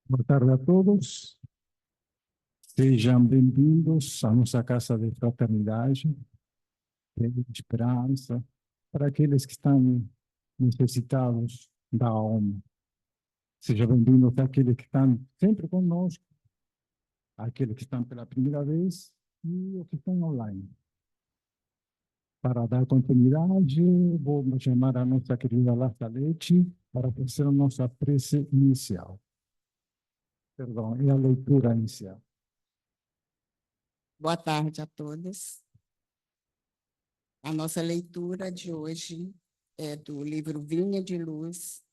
Boa tarde a todos. Sejam bem-vindos à nossa casa de fraternidade, de esperança, para aqueles que estão necessitados da alma. Sejam bem-vindos àqueles que estão sempre conosco, àqueles que estão pela primeira vez e os que estão online. Para dar continuidade, vou chamar a nossa querida Lasta Leite para fazer a nossa prece inicial. Perdão, é a leitura inicial. Boa tarde a todos. A nossa leitura de hoje é do livro Vinha de Luz,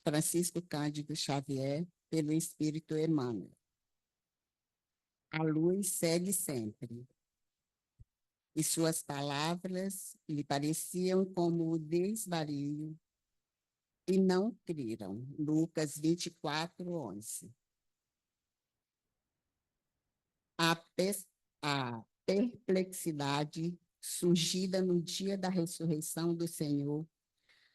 Francisco Cândido Xavier, pelo Espírito Emmanuel. A luz segue sempre. E suas palavras lhe pareciam como o desvario, e não creram. Lucas 24, 11. A perplexidade surgida no dia da ressurreição do Senhor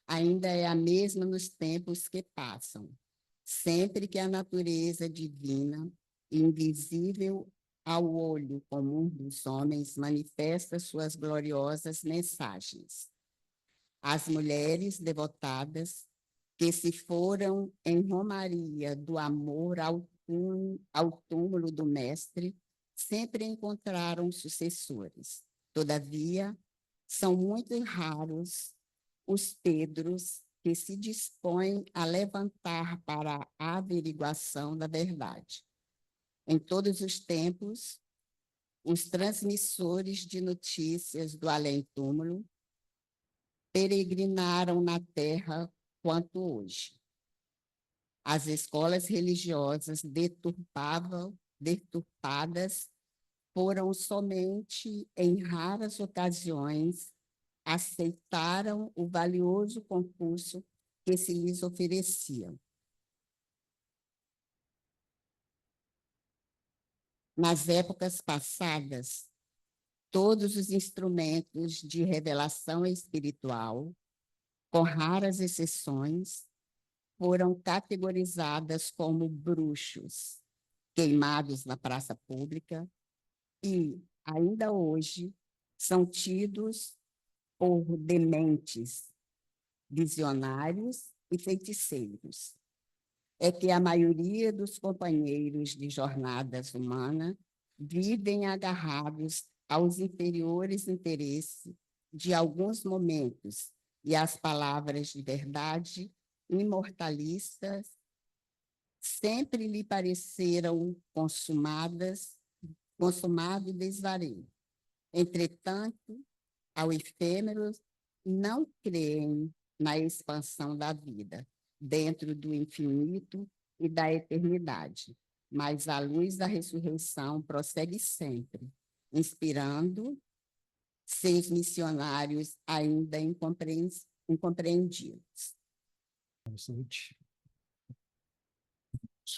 ainda é a mesma nos tempos que passam, sempre que a natureza divina, invisível ao olho comum dos homens, manifesta suas gloriosas mensagens. As mulheres devotadas que se foram em romaria do amor ao túmulo do Mestre, sempre encontraram sucessores. Todavia, são muito raros os Pedros que se dispõem a levantar para a averiguação da verdade. Em todos os tempos, os transmissores de notícias do além-túmulo peregrinaram na terra quanto hoje. As escolas religiosas deturpadas foram somente em raras ocasiões aceitaram o valioso concurso que se lhes oferecia. Nas épocas passadas, todos os instrumentos de revelação espiritual, com raras exceções, foram categorizadas como bruxos, queimados na praça pública e, ainda hoje, são tidos por dementes, visionários e feiticeiros. É que a maioria dos companheiros de jornadas humanas vivem agarrados aos inferiores interesses de alguns momentos e às palavras de verdade imortalistas sempre lhe pareceram consumado desvario. Entretanto, ao efêmero não creem na expansão da vida, dentro do infinito e da eternidade, mas a luz da ressurreição prossegue sempre, inspirando seus missionários ainda incompreendidos.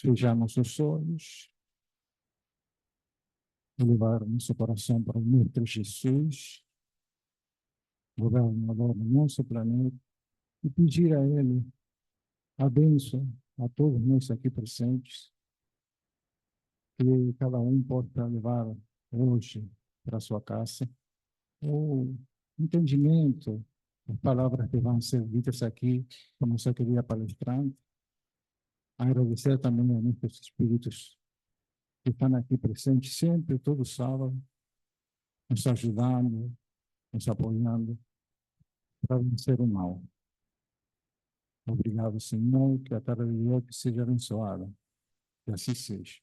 Fechamos os olhos, elevar nosso coração para o Mestre Jesus, governador do nosso planeta, e pedir a Ele a bênção a todos nós aqui presentes, que cada um possa levar hoje para sua casa o entendimento, as palavras que vão ser ditas aqui, como nossa querida palestrante. Agradecer também a nossos espíritos que estão aqui presentes sempre, todo sábado, nos ajudando, nos apoiando para vencer o mal. Obrigado, Senhor, que a tarde de hoje seja abençoada. Que assim seja.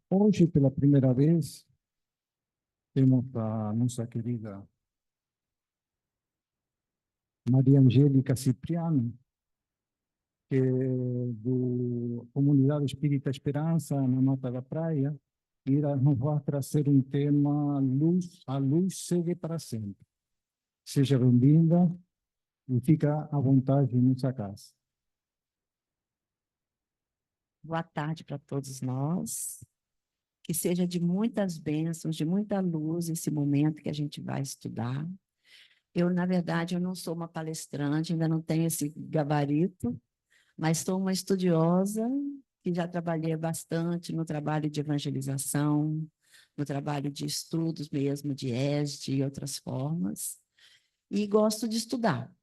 Hoje, pela primeira vez, temos a nossa querida Maria Angélica Cipriano, que é do Comunidade Espírita Esperança, na Mata da Praia, e ela nos vai trazer um tema, a luz segue para sempre. Seja bem-vinda e fica à vontade em nossa casa. Boa tarde para todos nós. Que seja de muitas bênçãos, de muita luz esse momento que a gente vai estudar. Na verdade, eu não sou uma palestrante, ainda não tenho esse gabarito, mas sou uma estudiosa que já trabalhei bastante no trabalho de evangelização, no trabalho de estudos mesmo, de ESD e outras formas, e gosto de estudar.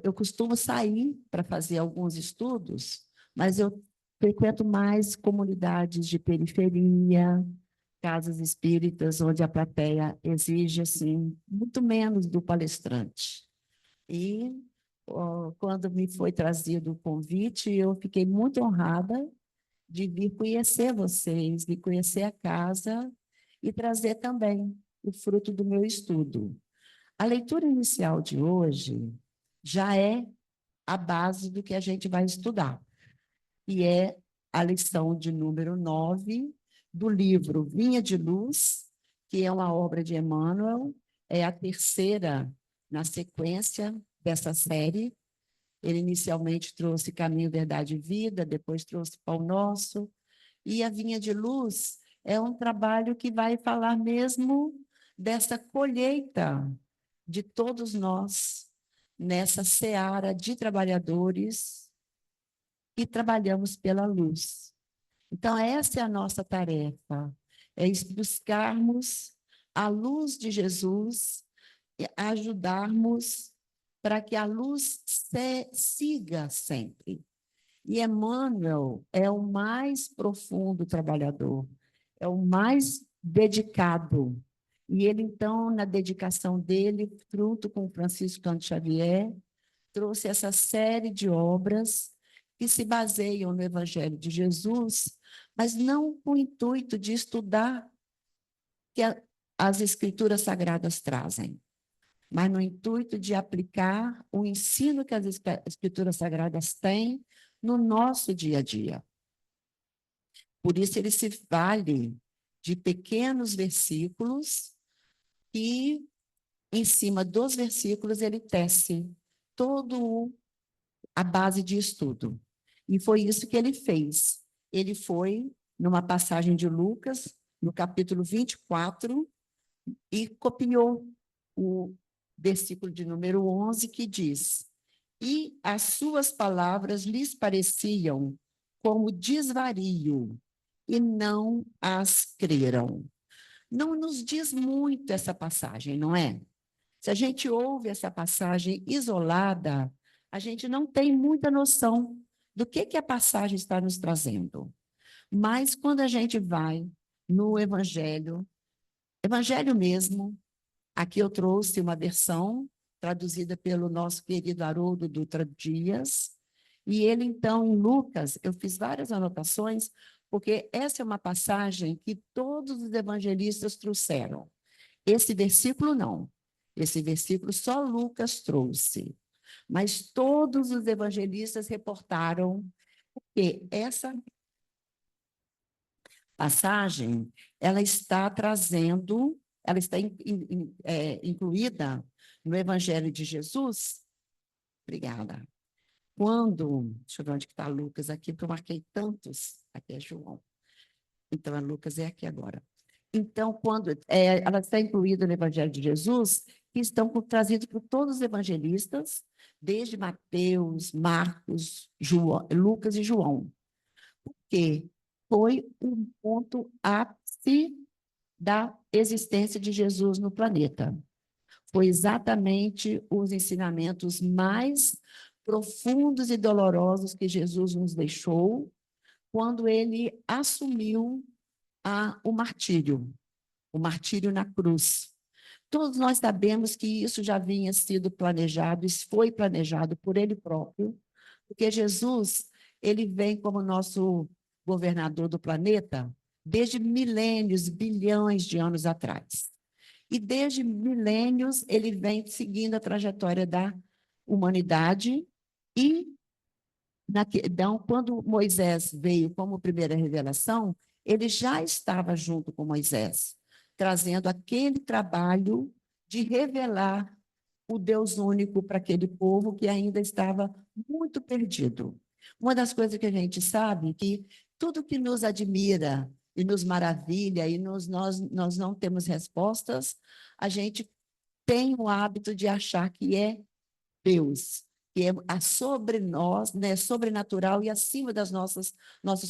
Eu costumo sair para fazer alguns estudos, mas eu frequento mais comunidades de periferia, casas espíritas, onde a plateia exige, assim, muito menos do palestrante. E, quando me foi trazido o convite, eu fiquei muito honrada de vir conhecer vocês, de conhecer a casa e trazer também o fruto do meu estudo. A leitura inicial de hoje já é a base do que a gente vai estudar, e é a lição de número 9 do livro Vinha de Luz, que é uma obra de Emmanuel, é a terceira na sequência dessa série. Ele inicialmente trouxe Caminho, Verdade e Vida, depois trouxe Pão Nosso, e a Vinha de Luz é um trabalho que vai falar mesmo dessa colheita de todos nós nessa seara de trabalhadores que trabalhamos pela luz. Então, essa é a nossa tarefa, é buscarmos a luz de Jesus e ajudarmos para que a luz siga sempre. E Emmanuel é o mais profundo trabalhador, é o mais dedicado. E ele, então, na dedicação dele, junto com Francisco Cândido Xavier, trouxe essa série de obras que se baseiam no Evangelho de Jesus, mas não com o intuito de estudar que as Escrituras Sagradas trazem, mas no intuito de aplicar o ensino que as Escrituras Sagradas têm no nosso dia a dia. Por isso, ele se vale de pequenos versículos e, em cima dos versículos, ele tece todo a base de estudo. E foi isso que ele fez. Ele foi numa passagem de Lucas, no capítulo 24, e copiou o versículo de número 11, que diz: e as suas palavras lhes pareciam como desvario, e não as creram. Não nos diz muito essa passagem, não é? Se a gente ouve essa passagem isolada, a gente não tem muita noção do que a passagem está nos trazendo. Mas quando a gente vai no Evangelho mesmo, aqui eu trouxe uma versão traduzida pelo nosso querido Haroldo Dutra Dias, e ele, então, em Lucas, eu fiz várias anotações, porque essa é uma passagem que todos os evangelistas trouxeram. Esse versículo não. Esse versículo só Lucas trouxe. Mas todos os evangelistas reportaram que essa passagem, ela está trazendo, ela está incluída no Evangelho de Jesus. Obrigada. Deixa eu ver onde está Lucas aqui, porque eu marquei tantos. Aqui é João. Então, a Lucas é aqui agora. Então, ela está incluída no Evangelho de Jesus, que estão trazidos por todos os evangelistas, desde Mateus, Marcos, Lucas e João. Porque foi um ponto ápice da existência de Jesus no planeta. Foi exatamente os ensinamentos mais profundos e dolorosos que Jesus nos deixou quando ele assumiu o martírio na cruz. Todos nós sabemos que isso já vinha sido planejado, isso foi planejado por ele próprio, porque Jesus, ele vem como nosso governador do planeta desde milênios, bilhões de anos atrás. E desde milênios ele vem seguindo a trajetória da humanidade e então, quando Moisés veio como primeira revelação, ele já estava junto com Moisés, trazendo aquele trabalho de revelar o Deus único para aquele povo que ainda estava muito perdido. Uma das coisas que a gente sabe é que tudo que nos admira e nos maravilha e nós não temos respostas, a gente tem o hábito de achar que é Deus, que é sobre nós, né, sobrenatural e acima das nossas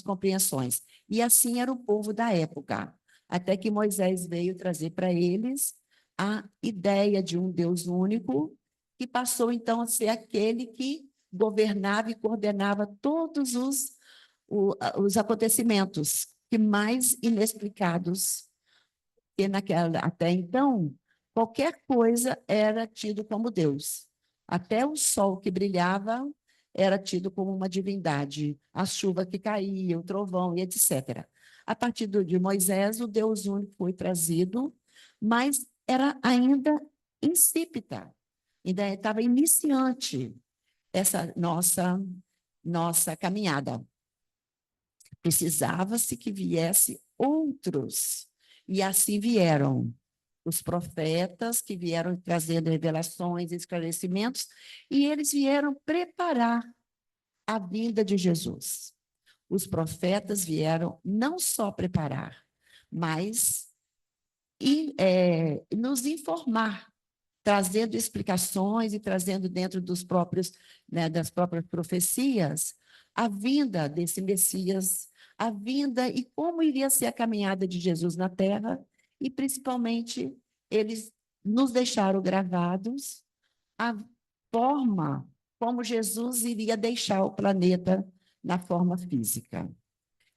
compreensões. E assim era o povo da época, até que Moisés veio trazer para eles a ideia de um Deus único, que passou então a ser aquele que governava e coordenava todos os acontecimentos que mais inexplicados, que até então, qualquer coisa era tido como Deus. Até o sol que brilhava era tido como uma divindade, a chuva que caía, o trovão e etc. A partir de Moisés, o Deus único foi trazido, mas era ainda insípida, ainda estava iniciante essa nossa caminhada. Precisava-se que viesse outros, e assim vieram os profetas, que vieram trazendo revelações, esclarecimentos, e eles vieram preparar a vinda de Jesus. Os profetas vieram não só preparar, mas nos informar, trazendo explicações e trazendo dentro dos próprios, né, das próprias profecias, a vinda desse Messias, a vinda e como iria ser a caminhada de Jesus na Terra, e principalmente eles nos deixaram gravados a forma como Jesus iria deixar o planeta na forma física.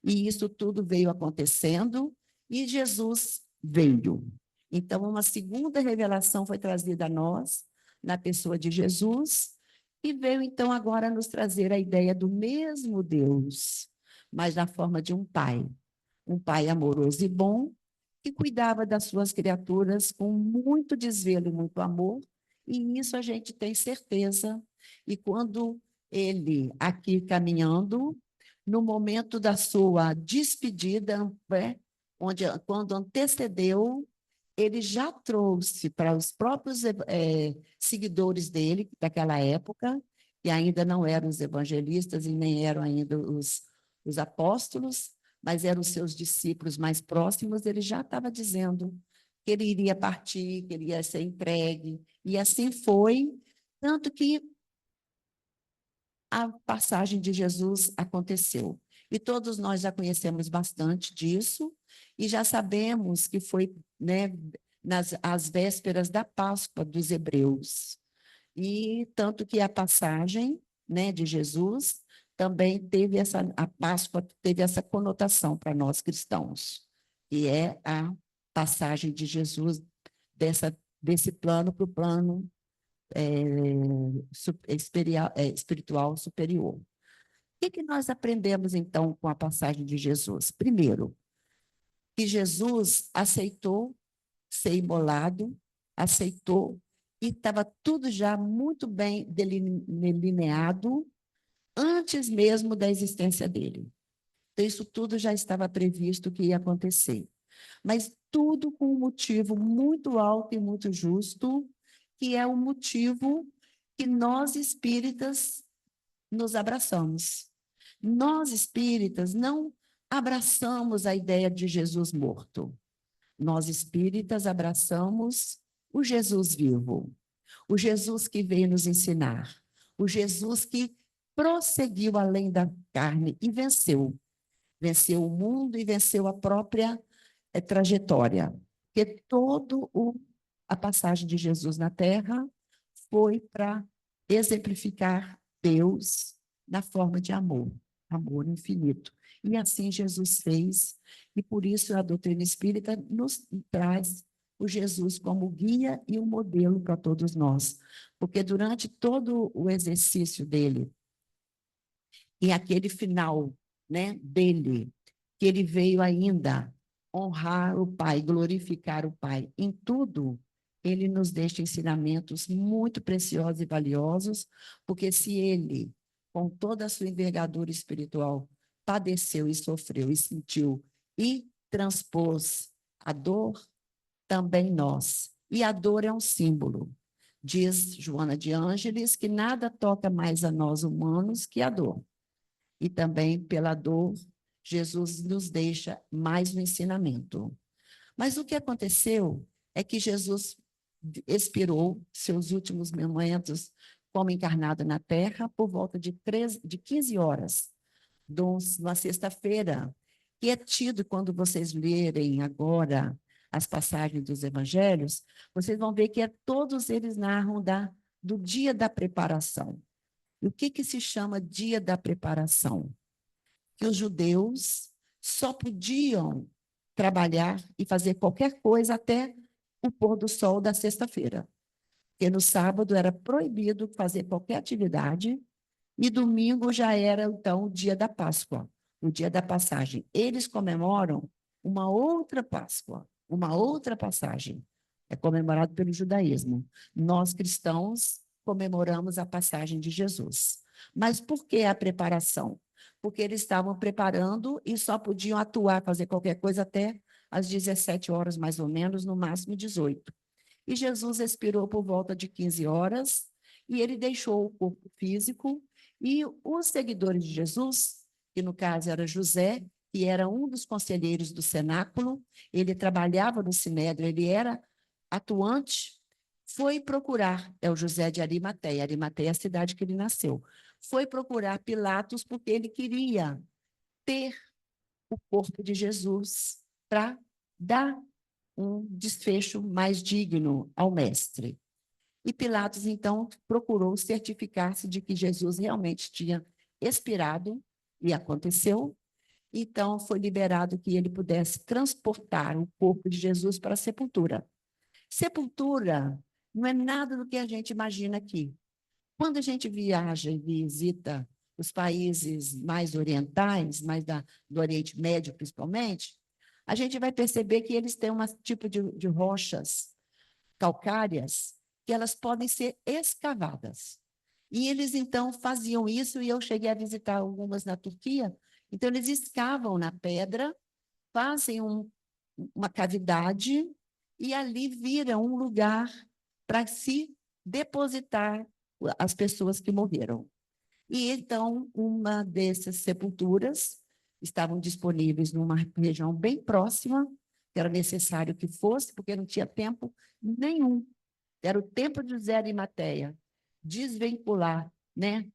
E isso tudo veio acontecendo e Jesus veio. Então, uma segunda revelação foi trazida a nós, na pessoa de Jesus, e veio, então, agora nos trazer a ideia do mesmo Deus, mas na forma de um pai amoroso e bom, que cuidava das suas criaturas com muito desvelo e muito amor, e isso a gente tem certeza. E quando ele, aqui caminhando, no momento da sua despedida, né, quando antecedeu, ele já trouxe para os próprios seguidores dele, daquela época, que ainda não eram os evangelistas e nem eram ainda os apóstolos, mas eram os seus discípulos mais próximos, ele já estava dizendo que ele iria partir, que ele ia ser entregue, e assim foi, tanto que a passagem de Jesus aconteceu. E todos nós já conhecemos bastante disso, e já sabemos que foi, né, às vésperas da Páscoa dos hebreus. E tanto que a passagem, né, de Jesus também teve a Páscoa teve essa conotação para nós cristãos, que é a passagem de Jesus desse plano para o plano espiritual superior. O que nós aprendemos, então, com a passagem de Jesus? Primeiro, que Jesus aceitou ser imolado, aceitou, e estava tudo já muito bem delineado antes mesmo da existência dele. Então, isso tudo já estava previsto que ia acontecer. Mas tudo com um motivo muito alto e muito justo, que é o motivo que nós espíritas nos abraçamos. Nós espíritas não abraçamos a ideia de Jesus morto. Nós espíritas abraçamos o Jesus vivo, o Jesus que veio nos ensinar, o Jesus que prosseguiu além da carne e venceu. Venceu o mundo e venceu a própria trajetória. Porque a passagem de Jesus na Terra foi para exemplificar Deus na forma de amor, amor infinito. E assim Jesus fez, e por isso a doutrina espírita nos traz o Jesus como guia e um modelo para todos nós. Porque durante todo o exercício dele, e aquele final, né, dele, que ele veio ainda honrar o Pai, glorificar o Pai em tudo, ele nos deixa ensinamentos muito preciosos e valiosos, porque se ele, com toda a sua envergadura espiritual, padeceu e sofreu e sentiu e transpôs a dor, também nós. E a dor é um símbolo. Diz Joana de Ângeles que nada toca mais a nós humanos que a dor. E também pela dor, Jesus nos deixa mais um ensinamento. Mas o que aconteceu é que Jesus expirou seus últimos momentos como encarnado na Terra por volta de 15 horas, numa sexta-feira, que é tido, quando vocês lerem agora as passagens dos evangelhos, vocês vão ver que todos eles narram do dia da preparação. E o que se chama dia da preparação? Que os judeus só podiam trabalhar e fazer qualquer coisa até o pôr do sol da sexta-feira. Porque no sábado era proibido fazer qualquer atividade e domingo já era, então, o dia da Páscoa, o dia da passagem. Eles comemoram uma outra Páscoa, uma outra passagem. É comemorado pelo judaísmo. Nós, cristãos, comemoramos a passagem de Jesus. Mas por que a preparação? Porque eles estavam preparando e só podiam atuar, fazer qualquer coisa até às 17 horas, mais ou menos, no máximo 18. E Jesus expirou por volta de 15 horas, e ele deixou o corpo físico, e os seguidores de Jesus, que no caso era José, que era um dos conselheiros do cenáculo, ele trabalhava no sinédrio, ele era atuante, foi procurar, é o José de Arimateia, Arimateia é a cidade que ele nasceu, foi procurar Pilatos porque ele queria ter o corpo de Jesus para dar um desfecho mais digno ao mestre. E Pilatos, então, procurou certificar-se de que Jesus realmente tinha expirado, e aconteceu. Então, foi liberado que ele pudesse transportar o corpo de Jesus para a sepultura. Sepultura não é nada do que a gente imagina aqui. Quando a gente viaja e visita os países mais orientais, do Oriente Médio, principalmente, a gente vai perceber que eles têm um tipo de rochas calcárias que elas podem ser escavadas. E eles, então, faziam isso, e eu cheguei a visitar algumas na Turquia. Então, eles escavam na pedra, fazem uma cavidade, e ali vira um lugar para se depositar as pessoas que morreram. E, então, uma dessas sepulturas estavam disponíveis numa região bem próxima, que era necessário que fosse, porque não tinha tempo nenhum. Era o tempo de José de Arimateia desvincular, né,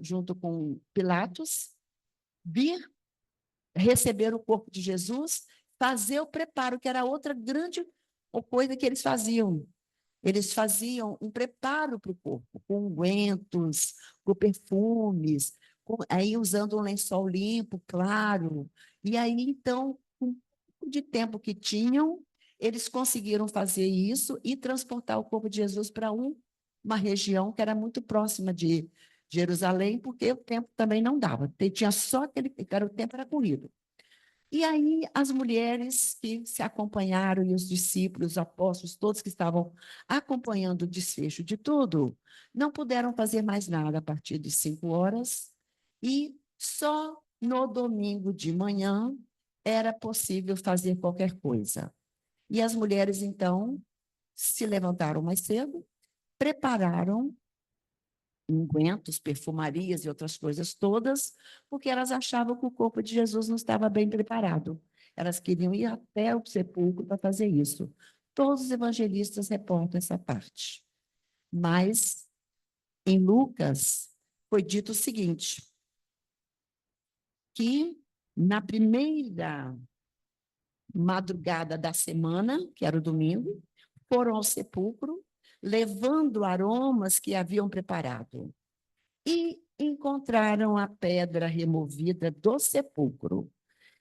junto com Pilatos, vir receber o corpo de Jesus, fazer o preparo, que era outra grande coisa que eles faziam. Eles faziam um preparo para o corpo, com ungüentos, com perfumes, aí usando um lençol limpo, claro. E aí, então, com um pouco de tempo que tinham, eles conseguiram fazer isso e transportar o corpo de Jesus para uma região que era muito próxima de Jerusalém, porque o tempo também não dava. Tinha só o tempo era corrido. E aí as mulheres que se acompanharam, e os discípulos, os apóstolos, todos que estavam acompanhando o desfecho de tudo, não puderam fazer mais nada a partir de 5 horas, e só no domingo de manhã era possível fazer qualquer coisa. E as mulheres, então, se levantaram mais cedo, prepararam ungüentos, perfumarias e outras coisas todas, porque elas achavam que o corpo de Jesus não estava bem preparado. Elas queriam ir até o sepulcro para fazer isso. Todos os evangelistas reportam essa parte. Mas, em Lucas, foi dito o seguinte, que na primeira madrugada da semana, que era o domingo, foram ao sepulcro, levando aromas que haviam preparado. E encontraram a pedra removida do sepulcro.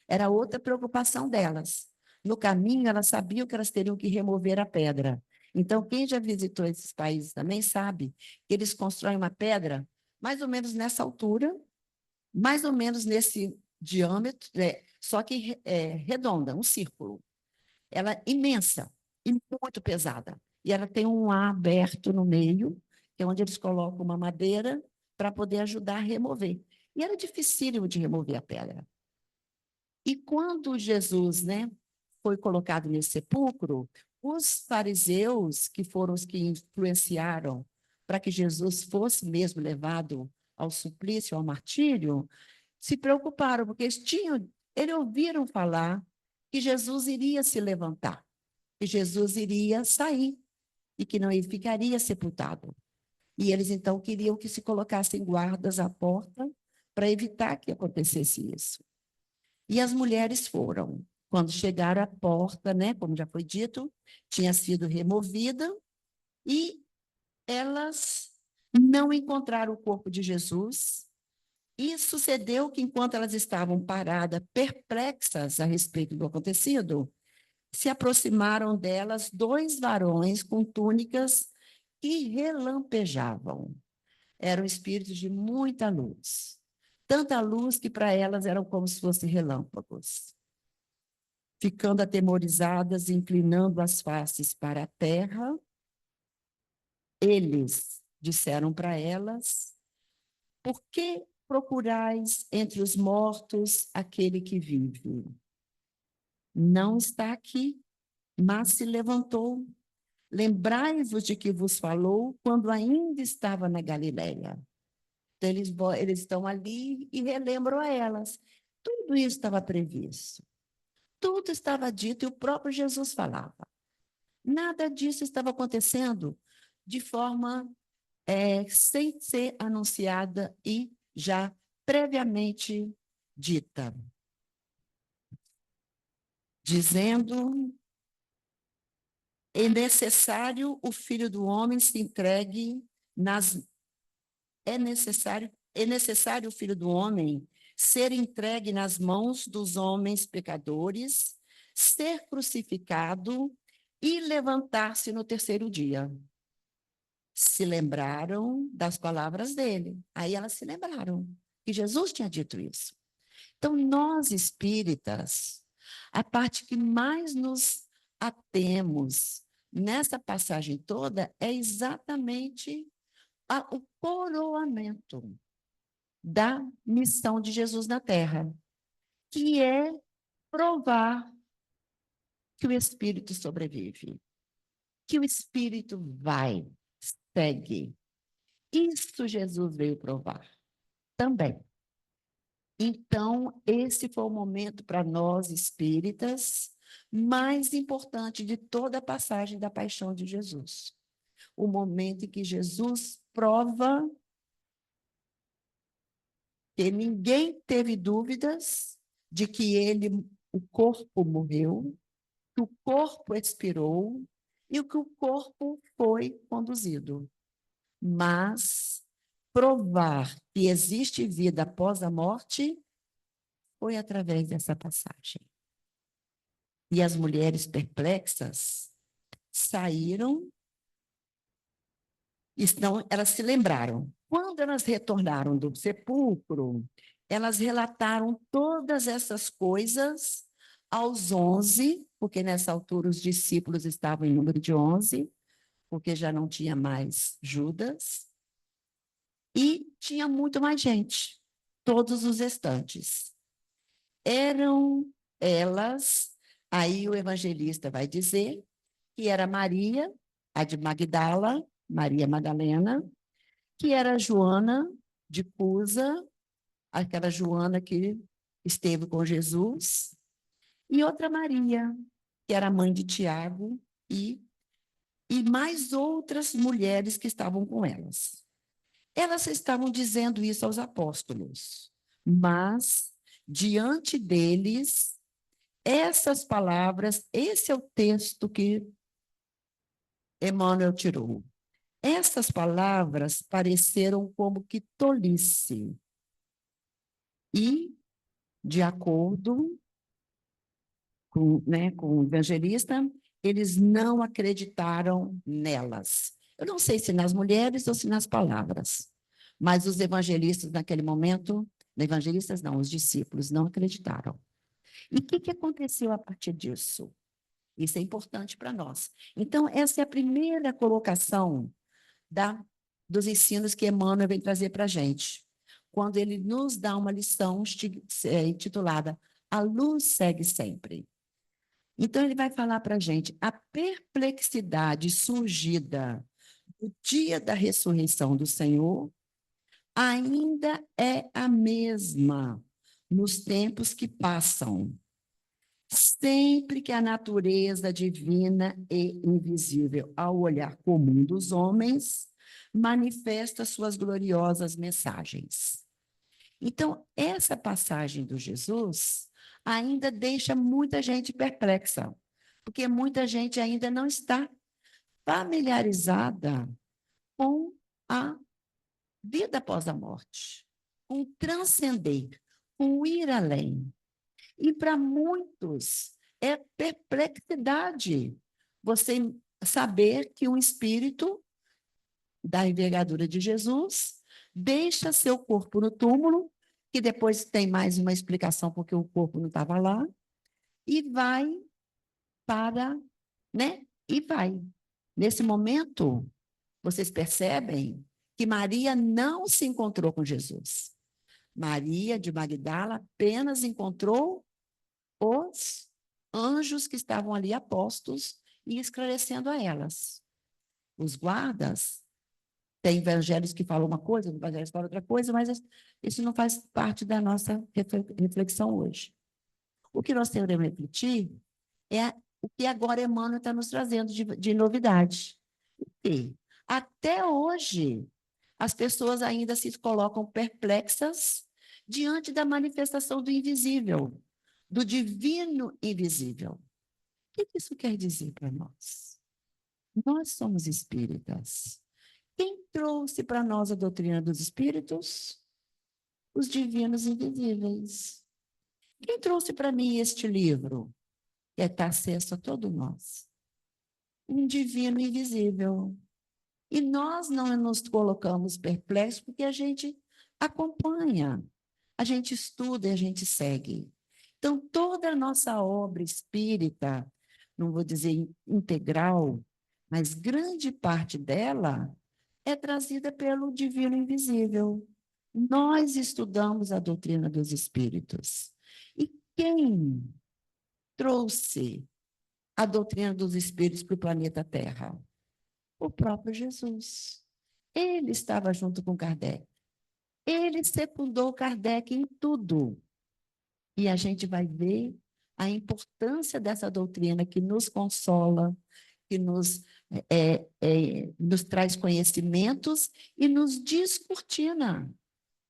Era outra preocupação delas. No caminho, elas sabiam que elas teriam que remover a pedra. Então, quem já visitou esses países também sabe que eles constroem uma pedra mais ou menos nessa altura, mais ou menos nesse diâmetro, só que redonda, um círculo. Ela é imensa e muito pesada. E ela tem um ar aberto no meio, que é onde eles colocam uma madeira para poder ajudar a remover. E era dificílimo de remover a pedra. E quando Jesus, né, foi colocado nesse sepulcro, os fariseus, que foram os que influenciaram para que Jesus fosse mesmo levado ao suplício, ao martírio, se preocuparam, porque eles ouviram falar que Jesus iria se levantar, que Jesus iria sair e que não ficaria sepultado. E eles, então, queriam que se colocassem guardas à porta para evitar que acontecesse isso. E as mulheres foram. Quando chegaram à porta, né, como já foi dito, tinha sido removida e elas não encontraram o corpo de Jesus. E sucedeu que, enquanto elas estavam paradas, perplexas a respeito do acontecido, se aproximaram delas 2 varões com túnicas que relampejavam. Eram espíritos de muita luz. Tanta luz que para elas eram como se fossem relâmpagos. Ficando atemorizadas, inclinando as faces para a terra, eles disseram para elas: por que procurais entre os mortos aquele que vive? Não está aqui, mas se levantou. Lembrai-vos de que vos falou quando ainda estava na Galileia. Então, eles estão ali e relembram a elas. Tudo isso estava previsto. Tudo estava dito e o próprio Jesus falava. Nada disso estava acontecendo de forma sem ser anunciada e já previamente dita. Dizendo: é necessário o Filho do Homem se entregue nas... É necessário o Filho do Homem ser entregue nas mãos dos homens pecadores, ser crucificado e levantar-se no terceiro dia. Se lembraram das palavras dele. Aí elas se lembraram que Jesus tinha dito isso. Então, nós espíritas, a parte que mais nos atemos nessa passagem toda é exatamente o coroamento da missão de Jesus na Terra, que é provar que o Espírito sobrevive, que o Espírito vai, segue. Isso Jesus veio provar também. Então, esse foi o momento para nós espíritas mais importante de toda a passagem da paixão de Jesus. O momento em que Jesus prova que ninguém teve dúvidas de que o corpo morreu, que o corpo expirou e que o corpo foi conduzido. Mas provar que existe vida após a morte foi através dessa passagem. E as mulheres perplexas saíram, elas se lembraram. Quando elas retornaram do sepulcro, elas relataram todas essas coisas aos 11, porque nessa altura os discípulos estavam em número de 11, porque já não tinha mais Judas, e tinha muito mais gente, todos os restantes. Eram elas, aí o evangelista vai dizer que era Maria, a de Magdala, Maria Madalena, que era Joana de Cusa, aquela Joana que esteve com Jesus, e outra Maria, que era mãe de Tiago, e mais outras mulheres que estavam com elas. Elas estavam dizendo isso aos apóstolos, mas diante deles, essas palavras, esse é o texto que Emmanuel tirou. Essas palavras pareceram como que tolice. E, de acordo com o evangelista, eles não acreditaram nelas. Eu não sei se nas mulheres ou se nas palavras, mas os evangelistas naquele momento, evangelistas não, os discípulos não acreditaram. E o que aconteceu a partir disso? Isso é importante para nós. Então, essa é a primeira colocação dos ensinos que Emmanuel vem trazer para a gente, quando ele nos dá uma lição intitulada A Luz Segue Sempre. Então, ele vai falar para a gente a perplexidade surgida no dia da ressurreição do Senhor ainda é a mesma nos tempos que passam, sempre que a natureza divina e invisível, ao olhar comum dos homens, manifesta suas gloriosas mensagens. Então, essa passagem do Jesus ainda deixa muita gente perplexa, porque muita gente ainda não está familiarizada com a vida após a morte, com transcender, com ir além. E para muitos é perplexidade você saber que um espírito da envergadura de Jesus deixa seu corpo no túmulo, que depois tem mais uma explicação porque o corpo não estava lá, e vai para, né? E vai. Nesse momento, vocês percebem que Maria não se encontrou com Jesus. Maria de Magdala apenas encontrou os anjos que estavam ali apostos e esclarecendo a elas. Os guardas, tem evangelhos que falam uma coisa, evangelhos que falam outra coisa, mas isso não faz parte da nossa reflexão hoje. O que nós temos que refletir é o que agora Emmanuel está nos trazendo de novidade. E até hoje, as pessoas ainda se colocam perplexas diante da manifestação do invisível, do divino invisível. O que isso quer dizer para nós? Nós somos espíritas. Quem trouxe para nós a doutrina dos espíritos? Os divinos invisíveis. Quem trouxe para mim este livro? Que está acesso a todos nós. Um divino invisível. E nós não nos colocamos perplexos porque a gente acompanha, a gente estuda e a gente segue. Então, toda a nossa obra espírita, não vou dizer integral, mas grande parte dela é trazida pelo divino invisível. Nós estudamos a doutrina dos espíritos. E quem trouxe a doutrina dos espíritos para o planeta Terra? O próprio Jesus. Ele estava junto com Kardec. Ele secundou Kardec em tudo. E a gente vai ver a importância dessa doutrina que nos consola, que nos traz conhecimentos e nos descortina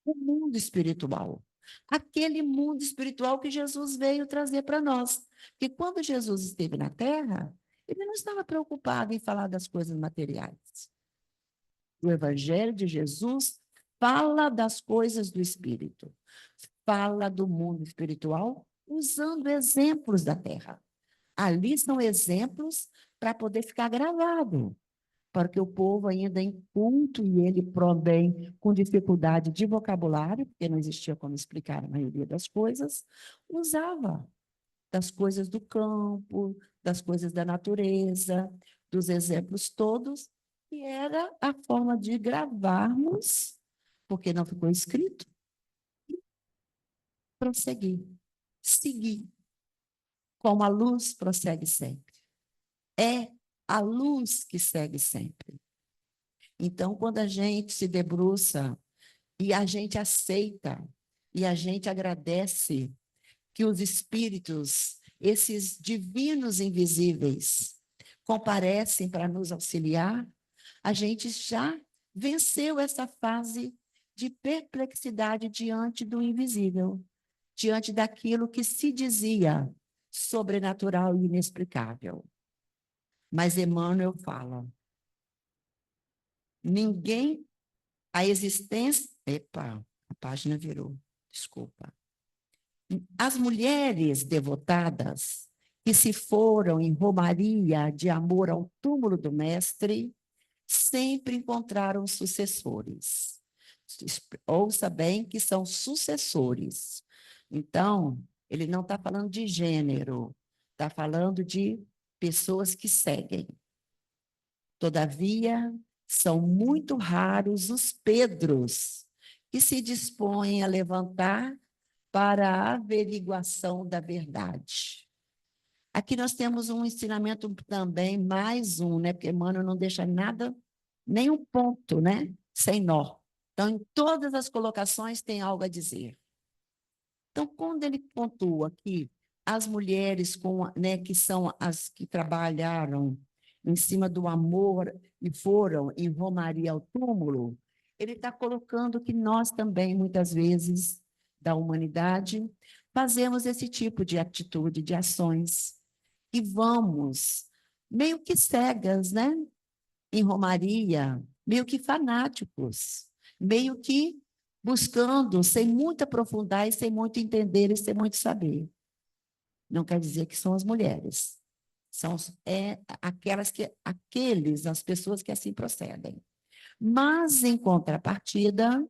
o mundo espiritual. Aquele mundo espiritual que Jesus veio trazer para nós. Porque quando Jesus esteve na Terra, ele não estava preocupado em falar das coisas materiais. O Evangelho de Jesus fala das coisas do Espírito, fala do mundo espiritual, usando exemplos da Terra. Ali são exemplos para poder ficar gravado, porque o povo ainda em culto e ele provém com dificuldade de vocabulário, porque não existia como explicar a maioria das coisas, usava das coisas do campo, das coisas da natureza, dos exemplos todos, e era a forma de gravarmos, porque não ficou escrito, e prosseguir, seguir, como a luz prossegue sempre. É a luz que segue sempre. Então, quando a gente se debruça e a gente aceita e a gente agradece que os espíritos, esses divinos invisíveis, comparecem para nos auxiliar, a gente já venceu essa fase de perplexidade diante do invisível, diante daquilo que se dizia sobrenatural e inexplicável. Mas Emmanuel fala, ninguém, a existência... Epa, a página virou, desculpa. As mulheres devotadas que se foram em romaria de amor ao túmulo do mestre, sempre encontraram sucessores. Ouça bem que são sucessores. Então, ele não está falando de gênero, está falando de pessoas que seguem. Todavia, são muito raros os Pedros que se dispõem a levantar para a averiguação da verdade. Aqui nós temos um ensinamento também, mais um, né? Porque Emmanuel não deixa nada, nenhum ponto, né? Sem nó. Então, em todas as colocações tem algo a dizer. Então, quando ele pontua aqui as mulheres com, né, que são as que trabalharam em cima do amor e foram em romaria ao túmulo, ele está colocando que nós também, muitas vezes, da humanidade, fazemos esse tipo de atitude, de ações, e vamos meio que cegas, né? Em romaria, meio que fanáticos, meio que buscando, sem muito aprofundar e sem muito entender e sem muito saber. Não quer dizer que são as mulheres. São as pessoas que assim procedem. Mas, em contrapartida,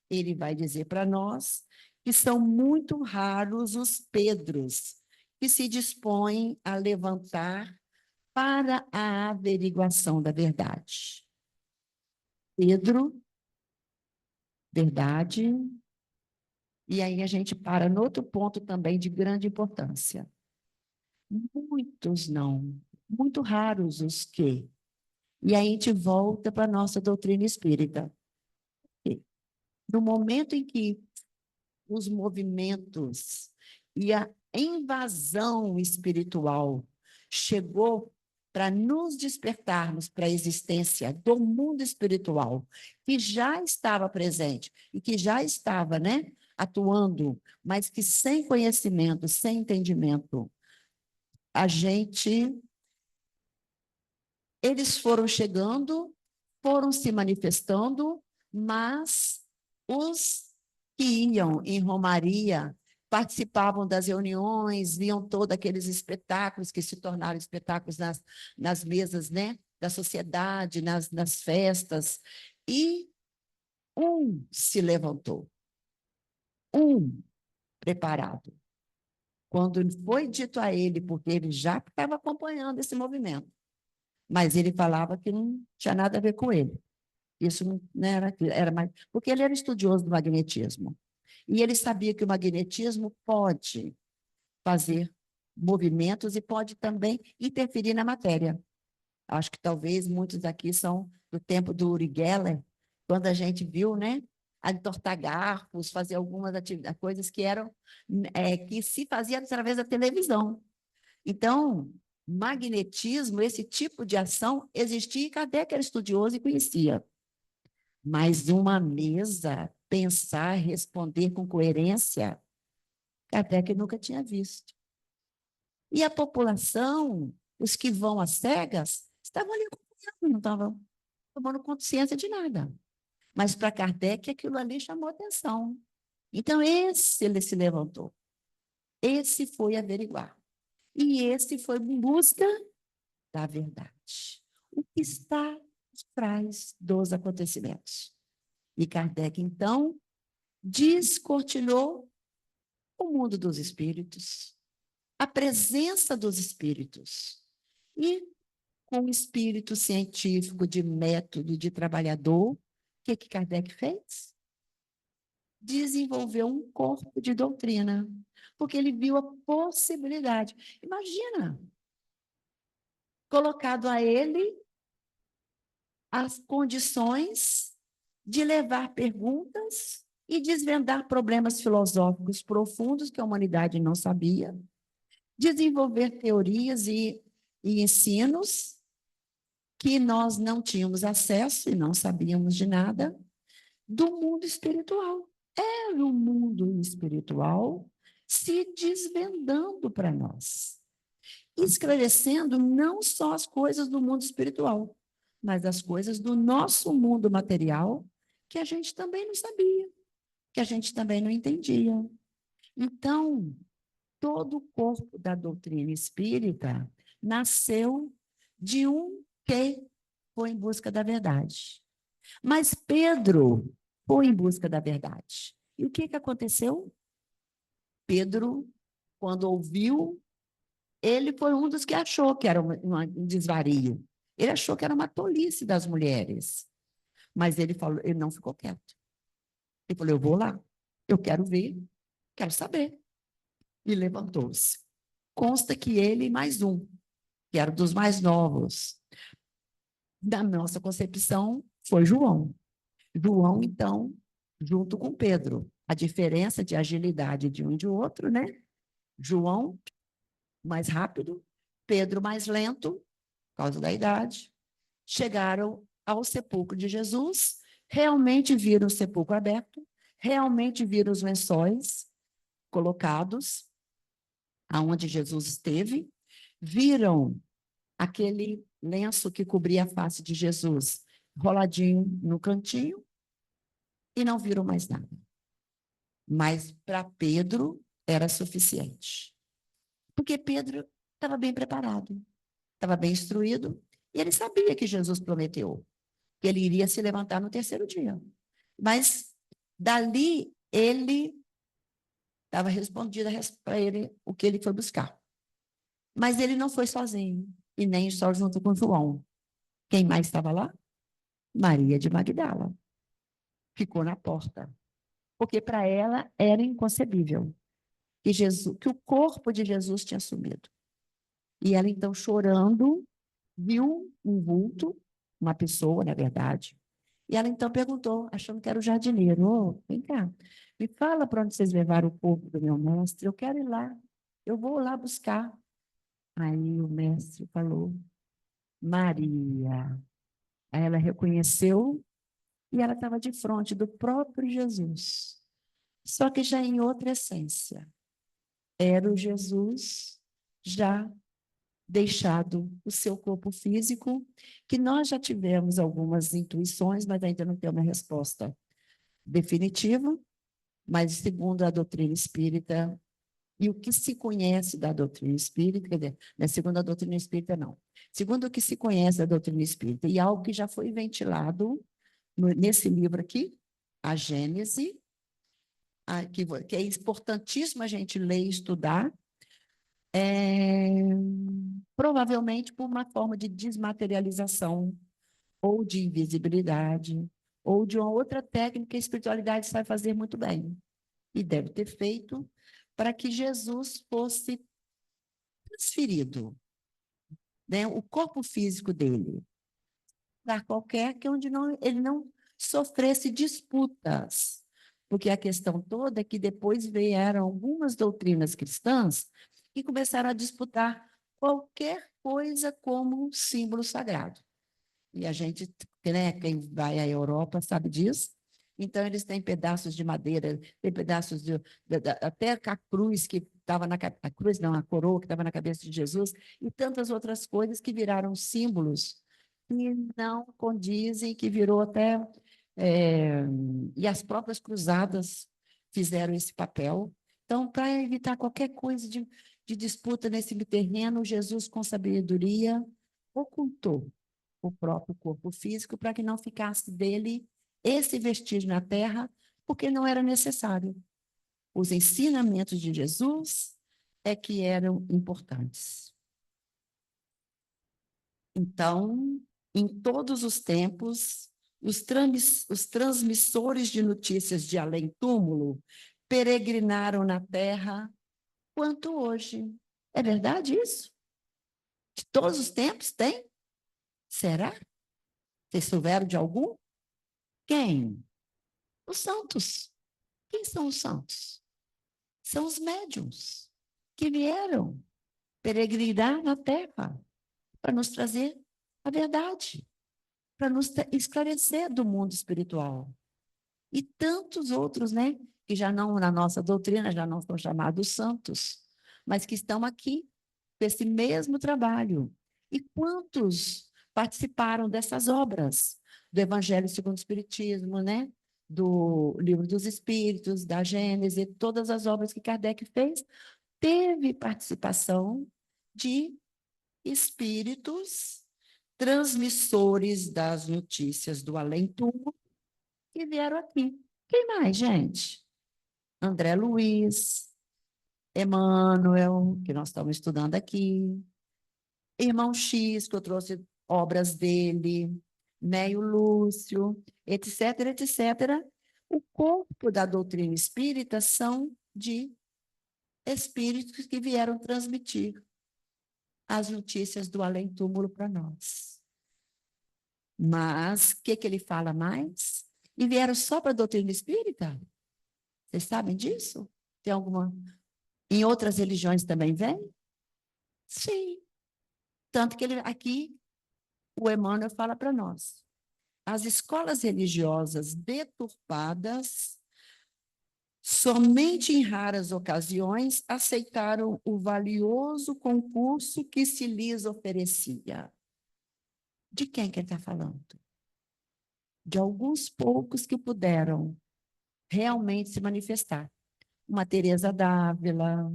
ele vai dizer para nós que são muito raros os Pedros que se dispõem a levantar para a averiguação da verdade. Pedro, verdade, e aí a gente para no outro ponto também de grande importância. Muitos não, muito raros os que. E aí a gente volta para a nossa doutrina espírita. No momento em que os movimentos e a invasão espiritual chegou para nos despertarmos para a existência do mundo espiritual, que já estava presente e que já estava, né, atuando, mas que sem conhecimento, sem entendimento, eles foram chegando, foram se manifestando, mas os que iam em romaria participavam das reuniões, viam todos aqueles espetáculos que se tornaram espetáculos nas mesas, né, da sociedade, nas festas, e um se levantou, um preparado. Quando foi dito a ele, porque ele já estava acompanhando esse movimento, mas ele falava que não tinha nada a ver com ele. Isso não era mais... Porque ele era estudioso do magnetismo. E ele sabia que o magnetismo pode fazer movimentos e pode também interferir na matéria. Acho que talvez muitos aqui são do tempo do Uri Geller, quando a gente viu, né, a entortar garfos, fazer algumas coisas que eram que se fazia através da televisão. Então, magnetismo, esse tipo de ação existia e Kardec era estudioso e conhecia. Mas uma mesa, pensar, responder com coerência, Kardec nunca tinha visto. E a população, os que vão às cegas, estavam ali acompanhando, não estavam tomando consciência de nada. Mas para Kardec aquilo ali chamou atenção. Então, ele se levantou. Esse foi averiguar. E esse foi em busca da verdade. O que está por trás dos acontecimentos. E Kardec, então, descortinou o mundo dos espíritos, a presença dos espíritos. E, com o espírito científico, de método, de trabalhador, o que Kardec fez? Desenvolveu um corpo de doutrina, porque ele viu a possibilidade. Imagina, colocado a ele as condições de levar perguntas e desvendar problemas filosóficos profundos que a humanidade não sabia, desenvolver teorias e ensinos que nós não tínhamos acesso e não sabíamos de nada do mundo espiritual. Era o mundo espiritual se desvendando para nós, esclarecendo não só as coisas do mundo espiritual, mas as coisas do nosso mundo material, que a gente também não sabia, que a gente também não entendia. Então, todo o corpo da doutrina espírita nasceu de um que foi em busca da verdade. Mas Pedro foi em busca da verdade. E o que aconteceu? Pedro, quando ouviu, ele foi um dos que achou que era um desvario. Ele achou que era uma tolice das mulheres. Mas ele não ficou quieto. Ele falou, eu vou lá, eu quero ver, quero saber. E levantou-se. Consta que ele e mais um, que era dos mais novos, da nossa concepção, foi João. João, então, junto com Pedro. A diferença de agilidade de um e de outro, né? João, mais rápido, Pedro, mais lento, causa da idade, chegaram ao sepulcro de Jesus, realmente viram o sepulcro aberto, realmente viram os lençóis colocados aonde Jesus esteve, viram aquele lenço que cobria a face de Jesus roladinho no cantinho e não viram mais nada. Mas para Pedro era suficiente. Porque Pedro estava bem preparado, estava bem instruído, e ele sabia que Jesus prometeu que ele iria se levantar no terceiro dia. Mas dali ele estava respondido para ele o que ele foi buscar. Mas ele não foi sozinho, e nem só junto com João. Quem mais estava lá? Maria de Magdala. Ficou na porta. Porque para ela era inconcebível que o corpo de Jesus tinha sumido. E ela, então, chorando, viu um vulto, uma pessoa, na verdade. E ela, então, perguntou, achando que era o jardineiro: "Ô, vem cá, me fala para onde vocês levaram o corpo do meu mestre, eu quero ir lá, eu vou lá buscar." Aí o mestre falou: "Maria." Aí ela reconheceu e ela estava de frente do próprio Jesus, só que já em outra essência. Era o Jesus já deixado o seu corpo físico, que nós já tivemos algumas intuições, mas ainda não temos uma resposta definitiva, mas segundo a doutrina espírita, e o que se conhece da doutrina espírita, quer dizer, não é segundo a doutrina espírita, não. Segundo o que se conhece da doutrina espírita, e algo que já foi ventilado nesse livro aqui, a Gênese, que é importantíssimo a gente ler e estudar, provavelmente por uma forma de desmaterialização, ou de invisibilidade, ou de uma outra técnica que a espiritualidade sabe fazer muito bem. E deve ter feito para que Jesus fosse transferido, né, o corpo físico dele, lugar qualquer que onde ele não sofresse disputas. Porque a questão toda é que depois vieram algumas doutrinas cristãs que começaram a disputar qualquer coisa como um símbolo sagrado. E a gente, né, quem vai à Europa sabe disso. Então, eles têm pedaços de madeira, tem pedaços até a cruz que estava a cruz, não, a coroa que estava na cabeça de Jesus, e tantas outras coisas que viraram símbolos e não condizem, que virou até... e as próprias cruzadas fizeram esse papel. Então, para evitar qualquer coisa de disputa nesse terreno, Jesus, com sabedoria, ocultou o próprio corpo físico para que não ficasse dele esse vestígio na terra, porque não era necessário. Os ensinamentos de Jesus é que eram importantes. Então, em todos os tempos, os transmissores de notícias de além-túmulo peregrinaram na terra quanto hoje. É verdade isso? De todos os tempos tem? Será? Vocês souberam de algum? Quem? Os santos. Quem são os santos? São os médiuns que vieram peregrinar na terra para nos trazer a verdade, para nos esclarecer do mundo espiritual. E tantos outros, né, que já não, na nossa doutrina, já não são chamados santos, mas que estão aqui com esse mesmo trabalho. E quantos participaram dessas obras do Evangelho segundo o Espiritismo, né? Do Livro dos Espíritos, da Gênese, todas as obras que Kardec fez, teve participação de espíritos transmissores das notícias do além-túmulo que vieram aqui. Quem mais, gente? André Luiz, Emmanuel, que nós estamos estudando aqui, Irmão X, que eu trouxe obras dele, Neio Lúcio, etc., etc. O corpo da doutrina espírita são de espíritos que vieram transmitir as notícias do além-túmulo para nós. Mas, o que ele fala mais? E vieram só para a doutrina espírita? Vocês sabem disso? Tem alguma... Em outras religiões também vem? Sim. Tanto que ele aqui o Emmanuel fala para nós. As escolas religiosas deturpadas, somente em raras ocasiões, aceitaram o valioso concurso que se lhes oferecia. De quem que ele está falando? De alguns poucos que puderam realmente se manifestar. Uma Teresa d'Ávila,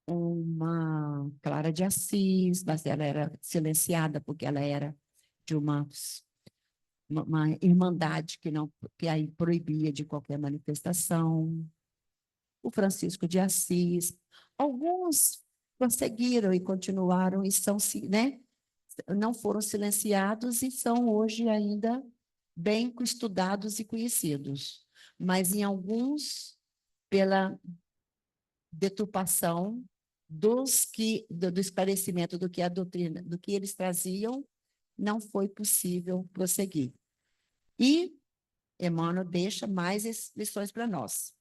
uma Clara de Assis, mas ela era silenciada porque ela era de uma irmandade que aí proibia de qualquer manifestação. O Francisco de Assis. Alguns prosseguiram e continuaram e são, né, não foram silenciados e são hoje ainda bem estudados e conhecidos. Mas em alguns, pela deturpação do esclarecimento do que a doutrina, do que eles traziam, não foi possível prosseguir. E Emmanuel deixa mais lições para nós.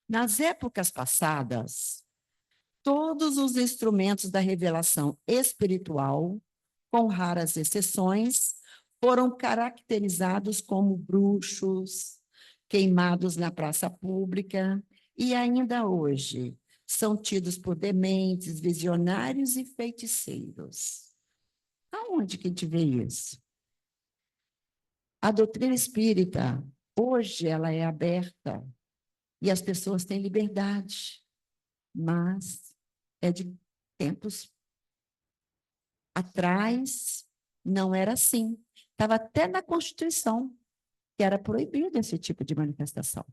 Nas épocas passadas, todos os instrumentos da revelação espiritual, com raras exceções, foram caracterizados como bruxos, queimados na praça pública, e ainda hoje são tidos por dementes, visionários e feiticeiros. Aonde que a gente vê isso? A doutrina espírita, hoje, ela é aberta e as pessoas têm liberdade, mas é de tempos atrás, não era assim. Estava até na Constituição que era proibido esse tipo de manifestação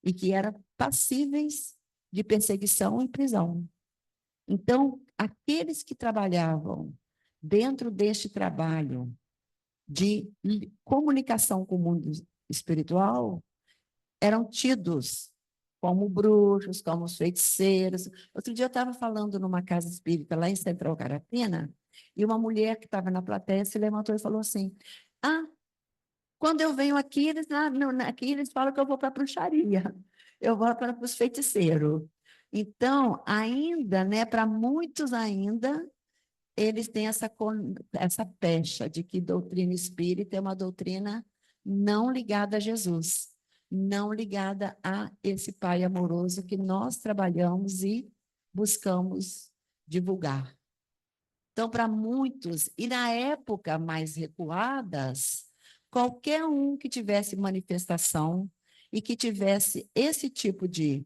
e que eram passíveis de perseguição e prisão. Então, aqueles que trabalhavam dentro deste trabalho de comunicação com o mundo espiritual eram tidos como bruxos, como feiticeiros. Outro dia eu estava falando numa casa espírita lá em Central Carapina, e uma mulher que estava na plateia se levantou e falou assim: quando eu venho aqui, aqui eles falam que eu vou para a bruxaria, eu vou para os feiticeiros. Então, ainda, né, para muitos ainda, eles têm essa pecha de que doutrina espírita é uma doutrina não ligada a Jesus, não ligada a esse Pai amoroso que nós trabalhamos e buscamos divulgar. Então, para muitos, e na época mais recuadas, qualquer um que tivesse manifestação e que tivesse esse tipo de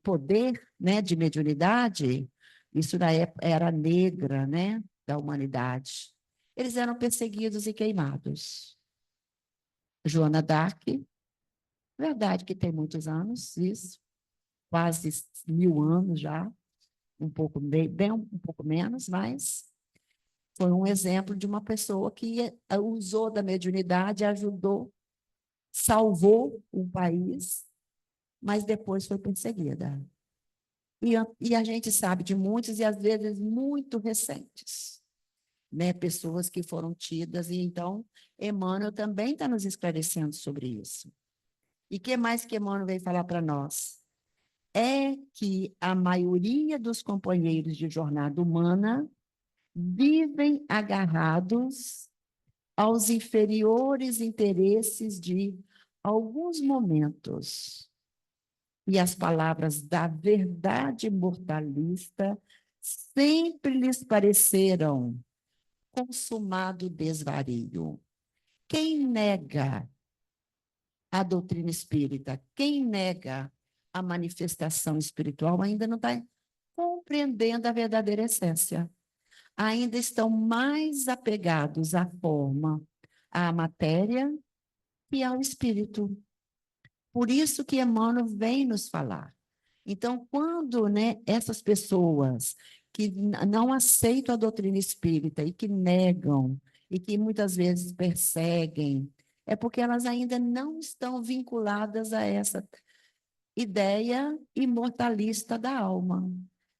poder, né, de mediunidade, isso na época era negra, né, da humanidade. Eles eram perseguidos e queimados. Joana d'Arc, verdade que tem muitos anos, isso, quase 1000 anos já, um pouco, bem um pouco menos, mas foi um exemplo de uma pessoa que usou da mediunidade, ajudou, salvou o país, mas depois foi perseguida. E a gente sabe de muitos, e às vezes muito recentes, né? Pessoas que foram tidas, e então Emmanuel também está nos esclarecendo sobre isso. E o que mais que Emmanuel veio falar para nós? É que a maioria dos companheiros de jornada humana vivem agarrados aos inferiores interesses de alguns momentos. E as palavras da verdade mortalista sempre lhes pareceram consumado desvario. Quem nega a doutrina espírita, quem nega a manifestação espiritual, ainda não está compreendendo a verdadeira essência. Ainda estão mais apegados à forma, à matéria e ao espírito. Por isso que Emmanuel vem nos falar. Então, quando, né, essas pessoas que não aceitam a doutrina espírita e que negam, e que muitas vezes perseguem, é porque elas ainda não estão vinculadas a essa ideia imortalista da alma.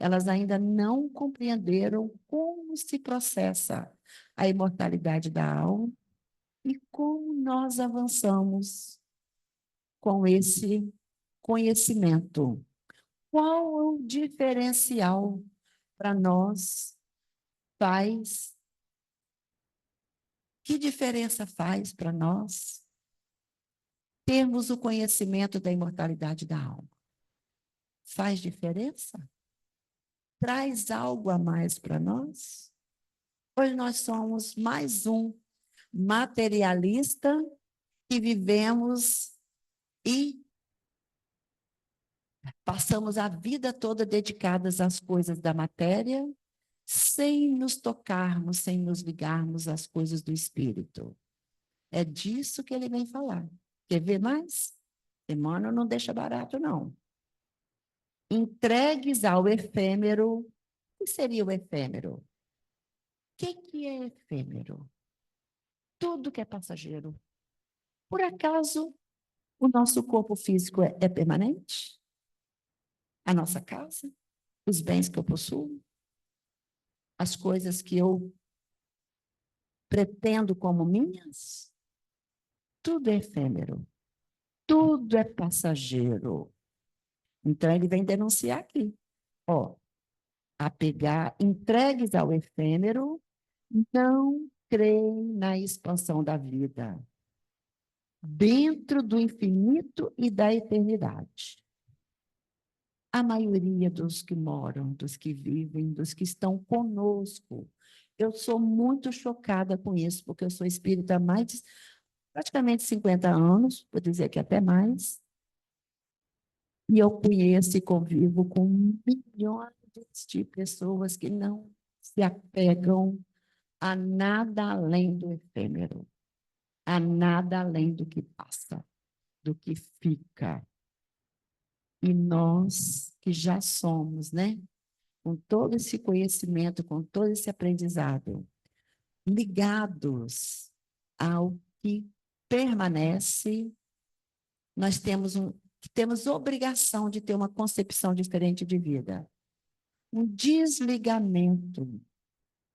Elas ainda não compreenderam como se processa a imortalidade da alma e como nós avançamos com esse conhecimento. Qual é o diferencial para nós faz? Que diferença faz para nós termos o conhecimento da imortalidade da alma? Faz diferença? Traz algo a mais para nós? Hoje nós somos mais um materialista que vivemos e passamos a vida toda dedicadas às coisas da matéria, sem nos tocarmos, sem nos ligarmos às coisas do espírito. É disso que ele vem falar. Quer ver mais? Emmanuel não deixa barato, não. Entregues ao efêmero. O que seria o efêmero? O que é efêmero? Tudo que é passageiro. Por acaso, o nosso corpo físico é permanente? A nossa casa? Os bens que eu possuo? As coisas que eu pretendo como minhas? Tudo é efêmero. Tudo é passageiro. Então, ele vem denunciar aqui. Ó, entregues ao efêmero, não creem na expansão da vida, dentro do infinito e da eternidade. A maioria dos que moram, dos que vivem, dos que estão conosco, eu sou muito chocada com isso, porque eu sou espírita há mais de praticamente 50 anos, vou dizer que até mais, e eu conheço e convivo com milhões de pessoas que não se apegam a nada além do efêmero, a nada além do que passa, do que fica. E nós que já somos, né? Com todo esse conhecimento, com todo esse aprendizado, ligados ao que permanece, nós temos obrigação de ter uma concepção diferente de vida. Um desligamento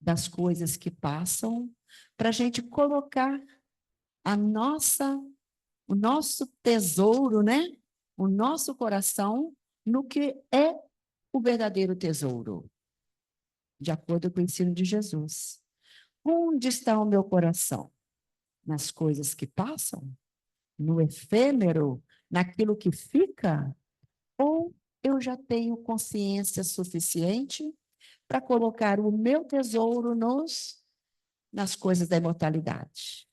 das coisas que passam, para a gente colocar o nosso tesouro, né? O nosso coração no que é o verdadeiro tesouro, de acordo com o ensino de Jesus. Onde está o meu coração? Nas coisas que passam? No efêmero? Naquilo que fica? Ou eu já tenho consciência suficiente para colocar o meu tesouro nas coisas da imortalidade?